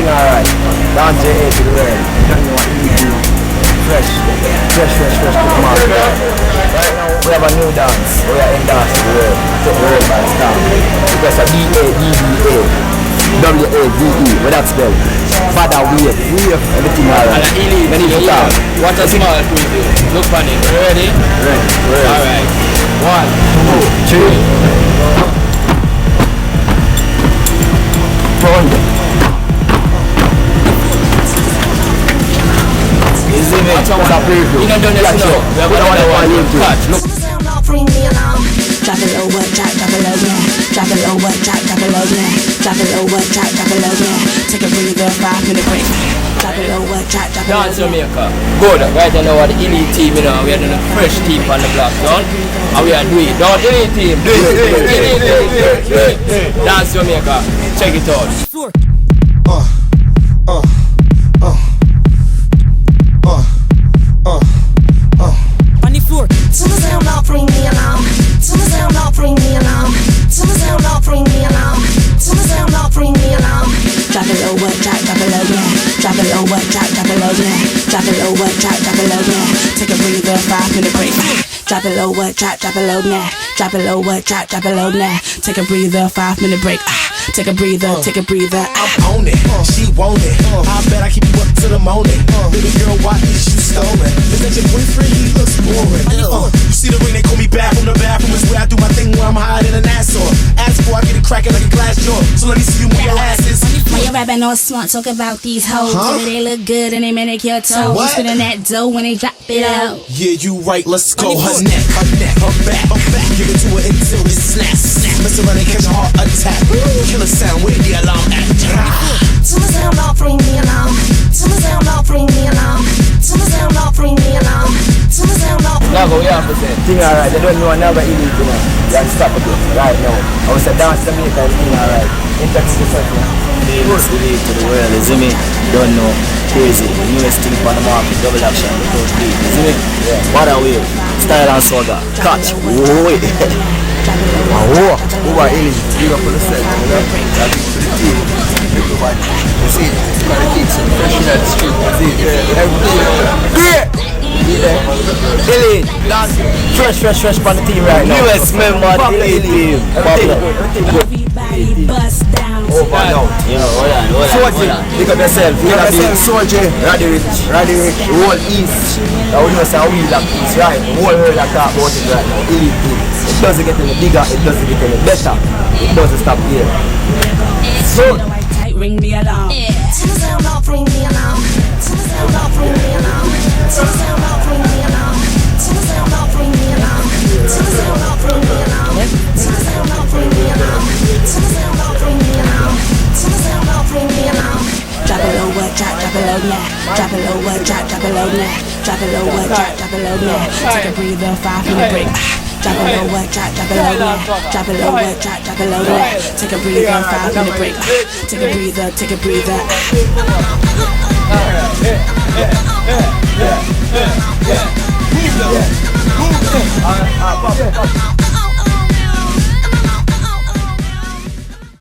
Thing alright. Down to the to the world. You know what you do. Fresh to the market. Right now we have a new dance. We are endorsing the world. Take the world by storm. Because of BADDA. WAVE. What that's spelled? Badda Wave. Everything alright. And when you hear what a small preview. Look on it. Ready? Ready. Alright. 1, 2, 3. Is it me? What's a preview? You don't do this now. We are going to one name Kotch. Look. Drop it low, what, drop it low, yeah. Drop it low, what, drop it low, yeah. Drop it low, what, drop it low, yeah. Take a breather, 5-minute break. Drop it low, what, drop it low. Dance Jamaica. Good. Right now the elite team, you know, we are doing a fresh team on the block, done. And we are doing it. Don't elite team. Do it. Dance Jamaica. Check it out. On the floor. To the sound off, ring the alarm. To the sound off, ring the alarm. To the sound off, ring the alarm. To the sound off, ring the alarm. Drop it low, what, drop it low, yeah. Drop it low, what, drop it low, yeah. Drop it low, what, drop it low, yeah. Take a breather, 5-minute break. Drop it low, what, drop it low, yeah. Drop it low, what, drop it low, yeah. Take a breather, 5-minute break. Take a breather, take a breather. I'm on it, she want it. I bet I keep you up to the morning. Baby girl, why is you stolen? Is that your boyfriend? He looks boring. You see the ring, they call me back from the bathroom. Is where I do my thing when I'm hiding in an Nassau. Ask for I get it cracking like a glass jaw. So let me see you move your asses. Why you rapping all smart, talk about these hoes? They look good and they manicure toes. What? Spinning that dough when they drop it out. Yeah, you right, let's go. Her neck, her back. Give it to her until it snaps. Mess around and catch a heart attack. Killer sound, where the alarm at? To the sound off, ring the alarm. To the sound off, ring the alarm. To the sound off, ring the alarm. To the sound off. Now go, we have to say. Thing alright. They don't know another elite, you know. They are unstoppable right now. I was a dance to make that thing alright. Intact yourself, you know. Famous elite to the world, you see me? Don't know. Crazy. Newest thing on the market, double action, without beat, you see me? Yeah. Badda Wave, style and swagger, Kotch. Whoa. Who are elite? You got for the set, you know. That's for the team. Everybody. You see, it's got the kids fresh in the street. You see, everything. Great! Elite, dance, fresh on the team right now. Newest member of the elite team. Everybody bust down. Over now. You know, hold on. Soldier, pick up yourself. Pick up yourself, Soldier. Radic, whole East. Now we know say we like East, right? The whole world like talk about it right now. Elite team. It doesn't get any bigger, it doesn't get any better. It doesn't stop here. So, Ring the alarm. To the sound off, ring the alarm. To the sound off, ring the alarm. To the sound off, ring the alarm. To the sound off, ring the alarm. To the sound off, ring the alarm. To the sound off, ring the alarm. To the sound off, ring the alarm. To the sound off, ring the alarm. Drop it low, what, drop it low, yeah. Drop it low, what, drop it low, yeah. Drop it low, what, drop it low, yeah. Take a breather, 5-minute break. Drop it low, what, drop it low, yeah. Drop it low, what, drop it low, yeah. Take a breather, 5-minute break. Take a breather, take a breather. yeah.